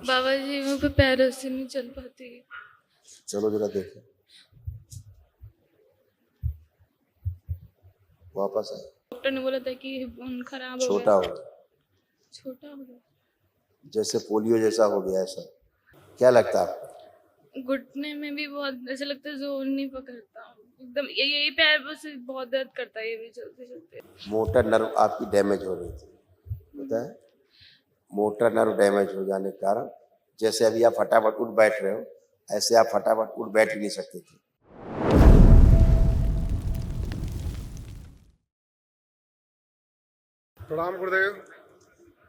बाबा जी मैं पैरों से नहीं चल पाती। चलो जरा देखें, वापस आए। डॉक्टर ने बोला था कि खून खराब हो छोटा गया। हो गया, छोटा हो गया, जैसे पोलियो जैसा हो गया ऐसा। क्या लगता है आपको? घुटने में भी बहुत ऐसा लगता है, जोर नहीं पकड़ता एकदम। यही पैर बस बहुत दर्द करता है, ये भी चलते चलते। मोटर नर्व आपकी डैमेज हो रही थी, पता है? मोटर नर्व डैमेज हो जाने के कारण, जैसे अभी आप फटाफट उठ बैठ रहे हो, ऐसे आप फटाफट उठ बैठ ही नहीं सकते थे। प्रणाम गुरुदेव।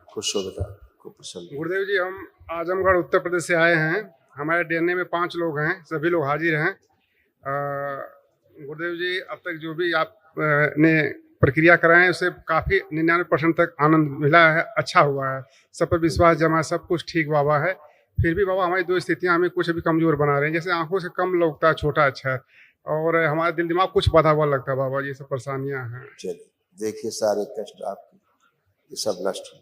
खुश हो बेटा, खूब प्रसन्न। गुरुदेव जी, हम आजमगढ़ उत्तर प्रदेश से आए हैं। हमारे डीएनए में 5 लोग हैं, सभी लोग हाजिर हैं। गुरुदेव जी, अब तक जो भी आप ने प्रक्रिया कराए हैं उससे काफ़ी 99% तक आनंद मिला है, अच्छा हुआ है, सब पर विश्वास जमा, सब कुछ ठीक बाबा है। फिर भी बाबा हमारी 2 स्थितियाँ हमें कुछ अभी कमज़ोर बना रहे हैं, जैसे आंखों से कम लगता है, छोटा अच्छा है, और हमारा दिल दिमाग कुछ बधा हुआ लगता है बाबा, ये सब परेशानियाँ हैं। चलिए देखिए, सारे कष्ट आपके ये सब नष्ट हो।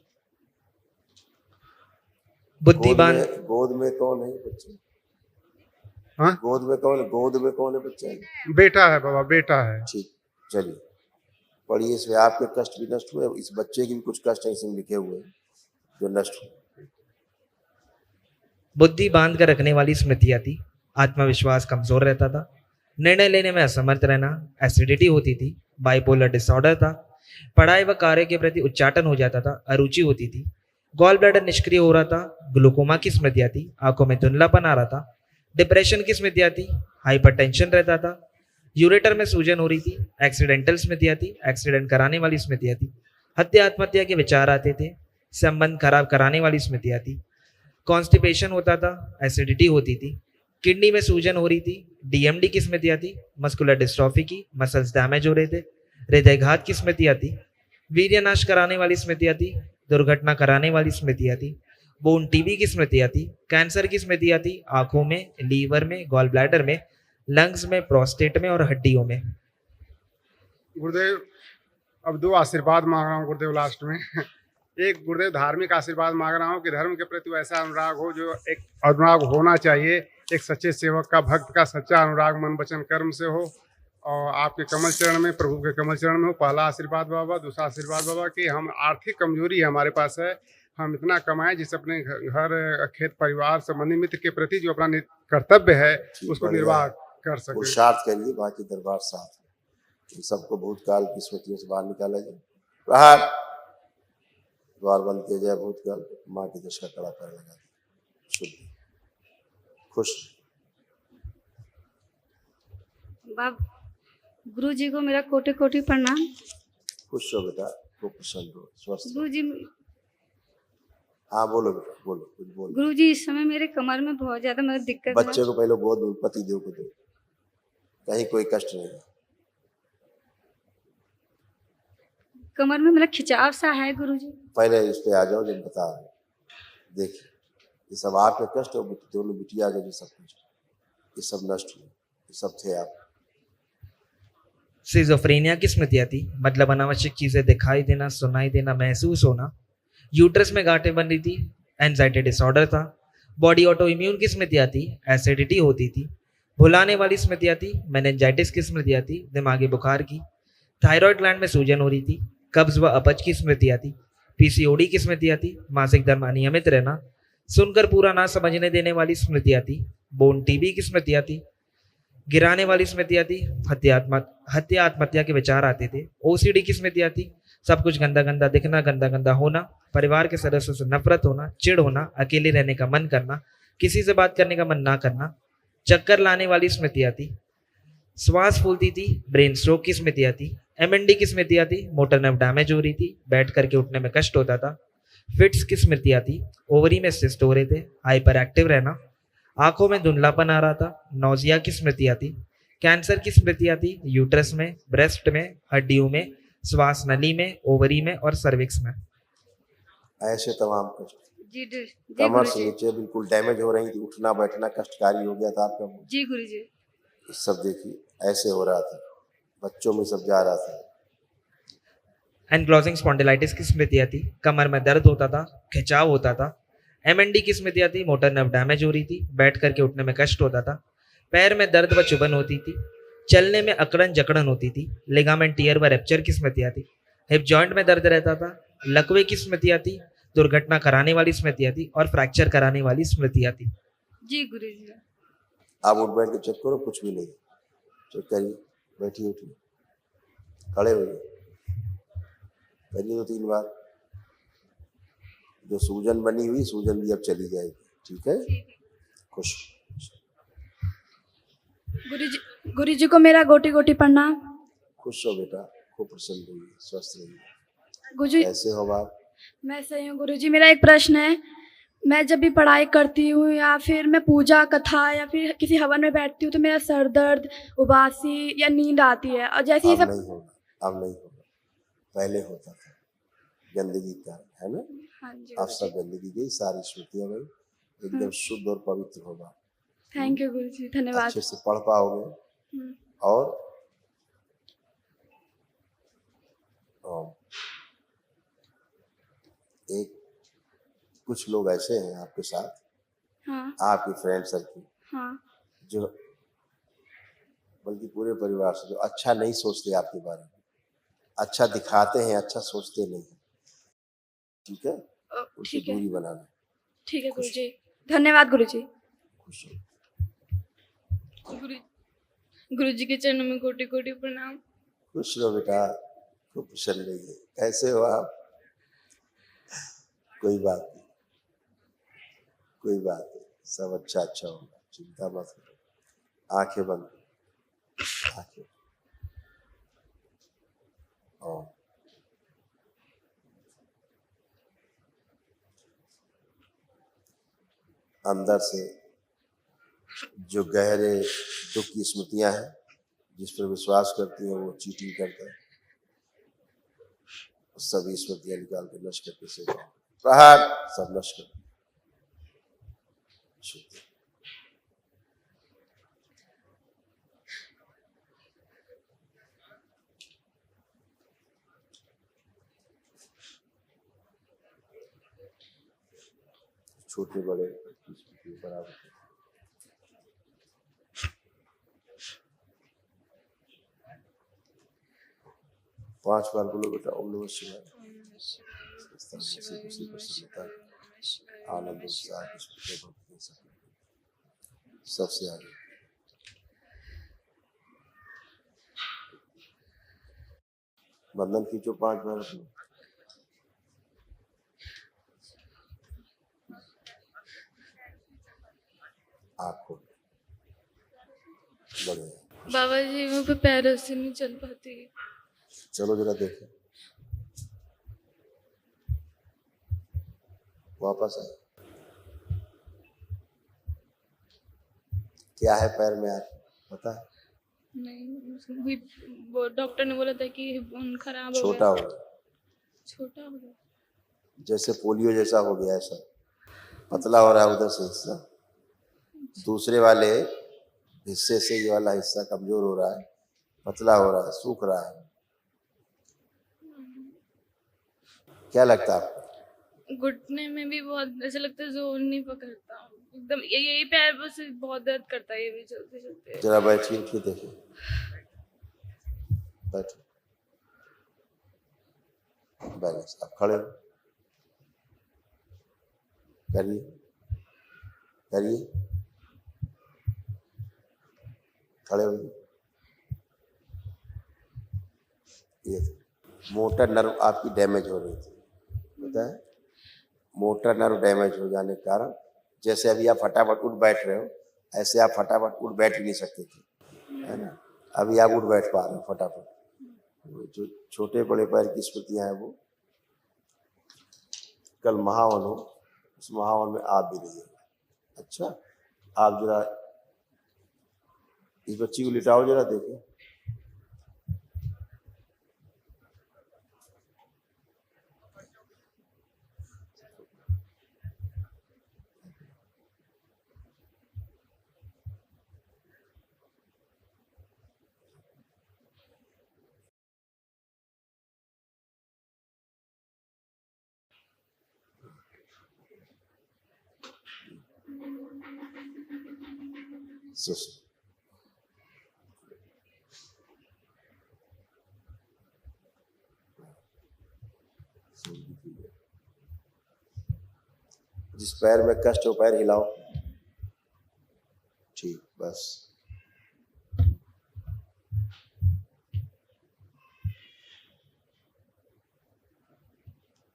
बुद्धिमान गोद में कौन है बच्चे? हाँ, गोद में कौन है बच्चे? बेटा है बाबा, बेटा है। ठीक, चलिए पढ़िए, इसमें आपके कष्ट भी नष्ट हुए, इस बच्चे के भी कुछ कष्ट इसमें लिखे हुए हैं जो नष्ट हुए। बुद्धि बांध कर रखने वाली स्मृतियां थी। आत्मविश्वास कमजोर रहता था। निर्णय लेने में असमर्थ रहना। एसिडिटी होती थी। बाइपोलर डिसऑर्डर था। पढ़ाई व कार्य के प्रति उच्चाटन हो जाता था। अरुचि होती थी। गॉल ब्लैडर निष्क्रिय हो रहा था। ग्लूकोमा की स्मृतियां थी। आंखों में धुंधलापन आ रहा था। डिप्रेशन की स्मृतियां थी। हाइपरटेंशन रहता था। यूरेटर में सूजन हो रही थी। एक्सीडेंटल स्मृतियां थी। एक्सीडेंट कराने वाली स्मृतियां थी। हत्या आत्महत्या के विचार आते थे। संबंध खराब कराने वाली स्मृतियां थी। कॉन्स्टिपेशन होता था। एसिडिटी होती थी। किडनी में सूजन हो रही थी। डीएमडी की स्मृतियां थी। मस्कुलर डिस्ट्रॉफी की, मसल्स डैमेज हो रहे थे। हृदयघात की स्मृतियां थी। वीर्यनाश कराने वाली स्मृतियां थी। दुर्घटना कराने वाली स्मृतियां थी। बोन टीबी की स्मृतियां थी। कैंसर की स्मृतियां थी। आंखों में, लीवर में, गॉल ब्लैडर में, लंग्स में, प्रोस्टेट में और हड्डियों में। गुरुदेव, अब 2 आशीर्वाद मांग रहा हूँ गुरुदेव लास्ट में। एक गुरुदेव धार्मिक आशीर्वाद मांग रहा हूँ कि धर्म के प्रति वैसा अनुराग हो जो एक अनुराग होना चाहिए, एक सच्चे सेवक का, भक्त का सच्चा अनुराग मन वचन कर्म से हो, और आपके कमल चरण में, प्रभु के कमल चरण में हो। पहला आशीर्वाद बाबा। दूसरा आशीर्वाद बाबा कि हम आर्थिक कमजोरी है हमारे पास है, हम इतना कमाएं जिससे अपने घर खेत परिवार संबंधी मित्र के प्रति जो अपना कर्तव्य है उसको निर्वाह कर सके। पुरुषार्थ करिए, बाकी दरबार साथ है। इन सबको भूतकाल की स्मृतियों से बाहर निकाला जाए। प्रहार, द्वार बंद किया जाए। भूतकाल माँ की दशा कड़ा पैर लगा दी। शुद्ध, खुश। बाब गुरु जी को मेरा कोटि कोटि प्रणाम। खुश हो बेटा, खूब प्रसन्न हो, स्वस्थ हो। गुरु जी, हाँ बोलो बेटा, बोलो, कुछ बोलो। गुरु जी, इस समय मेरे कमर में बहुत ज्यादा मतलब दिक्कत है। बच्चे को पहले गोद में, पति देव को दो, कहीं कोई कष्ट नहीं है। कमर में मतलब खिंचाव सा है गुरु जी। पहले इस पे आ जाओ, जब बता रहे देखिए, ये सब आपके कष्ट और दोनों बिटिया के भी सब कष्ट, ये सब नष्ट हुए, ये सब थे आप। सिजोफ्रेनिया की स्मृतियां थी। मतलब अनावश्यक चीजें दिखाई देना, सुनाई देना, महसूस होना। यूट्रस में गांठें बन रही थी। एंजाइटी डिसऑर्डर था। बॉडी ऑटो इम्यून की स्मृतियां थी। एसिडिटी होती थी। भुलाने वाली स्मृतियां थी। मेनिंजाइटिस की स्मृतियां थी। दिमागी बुखार की। थायराइड ग्लैंड में सूजन हो रही थी। कब्ज व अपच की स्मृतियां थी। पीसीओडी की स्मृतियां थी। मासिक धर्म अनियमित रहना। सुनकर पूरा ना समझने देने वाली स्मृतियां थी। बोन टीबी की स्मृतियां थी। गिराने वाली स्मृतियां थी। हत्या आत्महत्या के विचार आते थे। ओसीडी की स्मृतियां थी। सब कुछ गंदा गंदा दिखना, गंदा गंदा होना, परिवार के सदस्यों से नफरत होना, चिढ़ होना, अकेले रहने का मन करना, किसी से बात करने का मन ना करना। चक्कर लाने वाली स्मृतियां थी। श्वास फूलती थी। ब्रेन स्ट्रोक की स्मृतियां थी। एमएनडी की स्मृतियां थी। मोटर नर्व डैमेज हो रही थी। बैठ करके उठने में कष्ट होता था। फिट्स की स्मृतियां थी। ओवरी में सिस्ट हो रहे थे। हाइपर एक्टिव रहना। आंखों में धुंधलापन आ रहा था। नौजिया की स्मृतियां थी। कैंसर की स्मृतियां थी। यूट्रस में, ब्रेस्ट में, हड्डियों में, श्वास नली में, ओवरी में और सर्विक्स में। ऐसे तमाम कष्ट जी जी कमर गुरु से जी। नीचे बिल्कुल डैमेज हो रही थी, उठना बैठना कष्टकारी हो गया था आपका। जी गुरु जी। ये सब देखिए ऐसे हो रहा था, बच्चों में सब जा रहा था। एनक्लोजिंग स्पॉन्डिलाइटिस की स्मृतियां थी। कमर में दर्द होता था। खिंचाव होता था। MND की स्मृतियाँ थी, मोटर नर्व डैमेज हो रही थी, बैठ करके उठने में कष्ट होता था, पैर में दर्द व चुभन होती थी, चलने में अकड़न जकड़न होती थी, लिगामेंट टियर व रैप्चर की स्मृतियाँ थी, हिप जॉइंट में दर्द रहता था, लकवे की स्मृतियाँ थी, दुर्घटना कराने वाली स्मृतियाँ थी और फ्रैक्चर कराने वाली स्मृतियाँ थी। जी गुरुजी। आप उठ बैठ के चेक करो, कुछ भी नहीं। चेक करिए, बैठिए उठिए, खड़े होइए, करिए 2-3 बार। जो सूजन बनी हुई, सूजन भी अब चली जाएगी। ठीक है, खुश। गुरुजी को मेरा गोटी गोटी प्रणाम। खुश हो बेटा, खूब प्रसन्न रहिए, स्वस्थ रहिए। गुरुजी कैसे हो आप? मैं सही हूँ गुरुजी। मेरा एक प्रश्न है, मैं जब भी पढ़ाई करती हूँ या फिर मैं पूजा कथा या फिर किसी हवन में बैठती हूँ तो मेरा सर दर्द, उबासी या नींद आती है, और जैसे ये अब सब। नहीं होगा, अब नहीं होगा, पहले होता था, गंदगी का है ना। हाँ जी अब सब गुरुजी। गंदगी गई, सारी स्मृतियां गई, एकदम शुद्ध और पवित्र होगा। थैंक यू गुरुजी, धन्यवाद। अच्छे से पढ़ पाओगे। हम्म, और एक कुछ लोग ऐसे हैं आपके साथ, हाँ आपके फ्रेंड सर्किल, हाँ जो बल्कि पूरे परिवार से, जो अच्छा नहीं सोचते आपके बारे में, अच्छा दिखाते हैं, अच्छा सोचते नहीं हैं। ठीक है, उससे ठीक है, दूरी बनाना। ठीक है खुश गुरुजी, धन्यवाद गुरुजी। खुश हो। गुरुजी के चरणों में कोटि कोटि प्रणाम। खुश रहो बेटा, खूब प्रसन्न रहिए। कैसे हो आप? कोई बात नहीं, कोई बात नहीं, सब अच्छा अच्छा होगा, चिंता मत करो। आंखें बंद करो, आंखें। और अंदर से जो गहरे दुख की स्मृतियां हैं, जिस पर विश्वास करती हैं, वो चीटिंग करता है, सभी स्मृतियां निकाल के नष्ट करके से प्रहार, सब नष्ट कर। शुद्ध। छोटे बड़े बराबर। 5 बार बोलो बेटा, ओम नमः शिवाय। इस तरह से खुशी प्रसन्नता, आनंद, उत्साह की स्मृति भक्ति सबसे आगे। बंधन खींचो 5 बार अपने। आँखों बढ़िया। बाबा जी मैं पे पैरों से नहीं चल पाती। चलो जरा देखें, वापस आए। क्या है पैर में आप पता है? नहीं, वो डॉक्टर ने बोला था कि खराब हो छोटा गया। हो गया, छोटा हो गया, जैसे पोलियो जैसा हो गया, ऐसा पतला हो रहा है उधर से हिस्सा, दूसरे वाले हिस्से से ये वाला हिस्सा कमजोर हो रहा है, पतला हो रहा है, सूख रहा है। क्या लगता है आपको? घुटने में भी बहुत ऐसा लगता है, जोर नहीं पकड़ता एकदम, यही पैर बस बहुत दर्द करता है, ये भी चलते चलते। जरा बैठिए, उठिए, देखिए, बैठो, बैलेंस। आप खड़े हो, करिए करिए, खड़े हो। ये मोटर नर्व आपकी डैमेज हो रही थी, पता है? मोटर नर्व डैमेज हो जाने के कारण, जैसे अभी आप फटाफट उठ बैठ रहे हो, ऐसे आप फटाफट उठ बैठ भी नहीं सकते थे, है ना। अभी आप उठ बैठ पा रहे हो फटाफट। जो छोटे बड़े पैर की स्मृतियां हैं, वो कल महावन हो, उस महावन में आप भी रहिएगा। अच्छा, आप जरा इस बच्ची को लिटाओ, जरा देखो। सुस्त। जिस पैर में कष्ट हो पैर हिलाओ। ठीक, बस।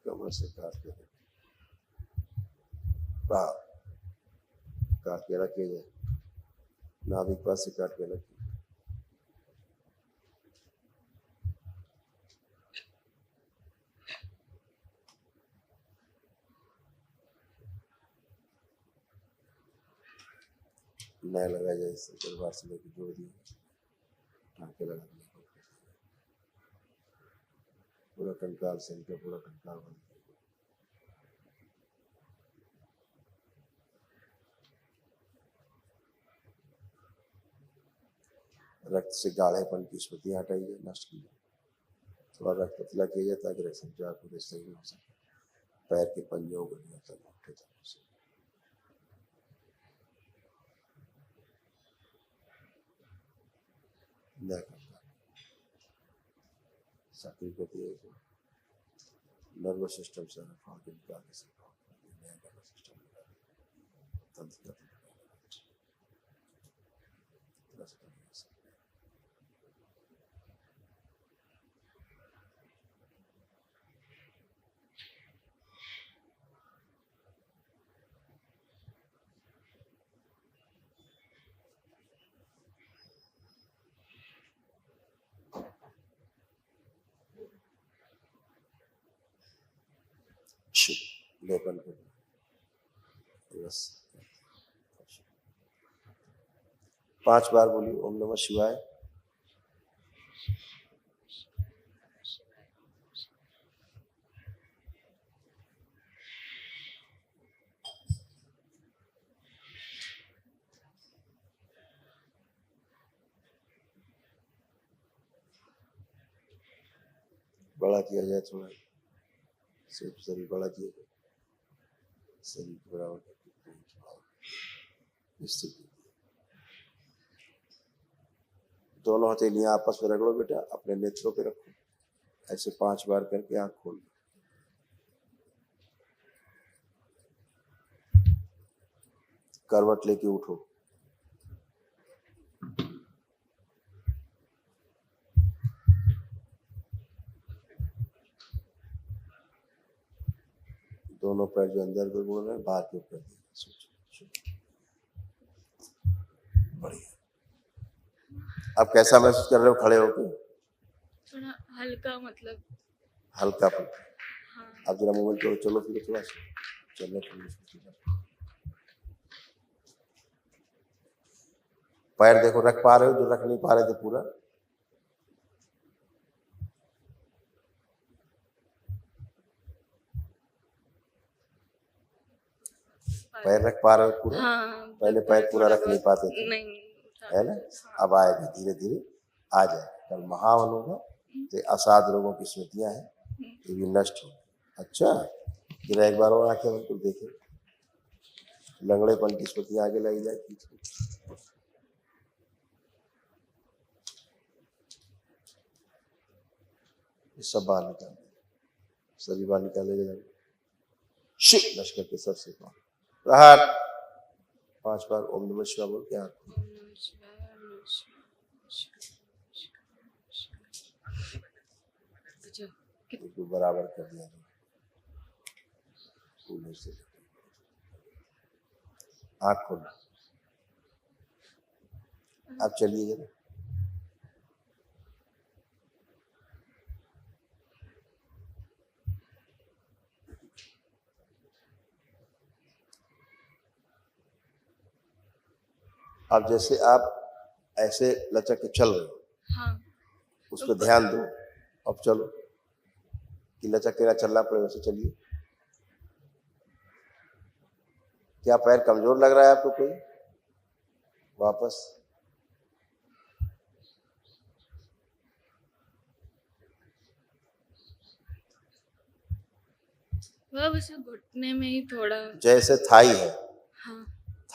कमर से काट के काट के रखिए, नाभिक पास से काट के रखिए। नया लगा जाए, इससे दरबार से लेकर जोड़ दिए, टाँके लगा दिए, पूरा कंकाल से इनका पूरा कंकाल बन गया। रक्त से गाढ़ेपन की स्मृतियां हटाइए, नष्ट कीजिए, थोड़ा रक्त पतला कीजिए ताकि रक्त संचार पूरे सही हो सके, पैर के पंजों गलियों तक उठे तक हो सके। नया कंकाल सक्रिय करती है, नर्वस सिस्टम से फाड़ के निकाल के नया नर्वस सिस्टम तंत्र लेपन कर बस 5 बार बोलिए ओम नमः शिवाय। बड़ा किया जाए थोड़ा, सिर्फ शरीर बड़ा किया जाए, शरीर के बराबर स्थिति। दोनों हथेलियां आपस में रगड़ो बेटा, अपने नेत्रों पे रखो, ऐसे 5 बार करके आंख खोल। करवट लेके उठो, दोनों पैर जो अंदर को बोल रहे हैं बाहर के ऊपर बढ़िया। अब कैसा महसूस कर रहे हो खड़े होकर? थोड़ा हल्का, मतलब हल्का पन। हाँ। अब जरा मूवमेंट करो, चलो फिर थोड़ा सा चलने फिरने। पैर देखो रख पा रहे हो, जो रख नहीं पा रहे थे पूरा। पैर रख पा रहे हो पूरा? हाँ, पहले पैर पूरा रख नहीं पाते थे, नहीं है ना? अब आएगा, धीरे धीरे आ जाए। कल महावन होगा तो असाध रोगों की स्मृतियां हैं, ये भी नष्ट हो। अच्छा, जरा एक बार और आंखें बंद कर देखे, लंगड़ेपन की स्मृतियां आगे लगी जाए। ये सब बाहर निकाल, सभी बाहर निकाले जाएंगे। शिव लश्कर के सर से प्रहार 5 बार ओम नमः शिवाय बोल के हाथ को बराबर कर दिया। से आँख खोलो, अब चलिए जरा। अब जैसे आप ऐसे लचक के चल रहे हो, हाँ, उस पर ध्यान दो। अब चलो कि लचक के चलना पड़े, वैसे चलिए। क्या पैर कमजोर लग रहा है आपको? कोई वापस वह बस घुटने में ही थोड़ा। जैसे थाई है, हाँ,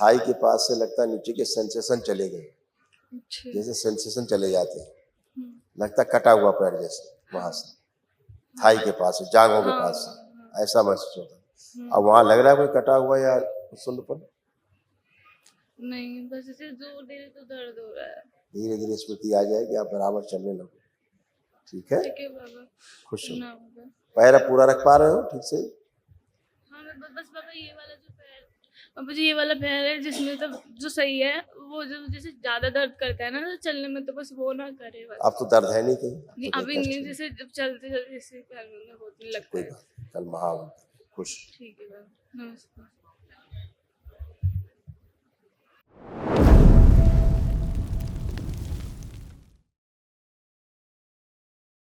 थाई के पास से लगता है नीचे के सेंसेशन चले गए, अच्छा। जैसे सेंसेशन चले जाते हैं, हम्म, लगता कटा हुआ पैर जैसे, वहां से थाई के पास से, जांघों के हाँ, पास से हाँ, ऐसा महसूस होता है। हम्म, अब वहां लग रहा है कोई कटा हुआ या सुन्नपन? नहीं, बस ऐसे जोर दे तो दर्द हो रहा है। धीरे धीरे स्मृति आ जाएगी, आप बराबर चलने लगो। ठीक है, ठीक है बाबा, खुश हो। ना बाबा। पैर अब पूरा रख पा रहे हो ठीक से? हाँ, मैं बस बाबा ये वाला जो पैर, बाबा जी ये वाला पैर है जिसमें तो जो सही है, वो जो जैसे ज्यादा दर्द करता है ना तो चलने में, तो बस वो ना करे बस। अब तो दर्द है नहीं कहीं? अब नहीं, तो अभी कष्ट नहीं, नहीं। जैसे जब चलते चलते जैसे पैर में होने लगता कोई है। बात नहीं, कल महावत खुश। ठीक है बाबा, नमस्कार।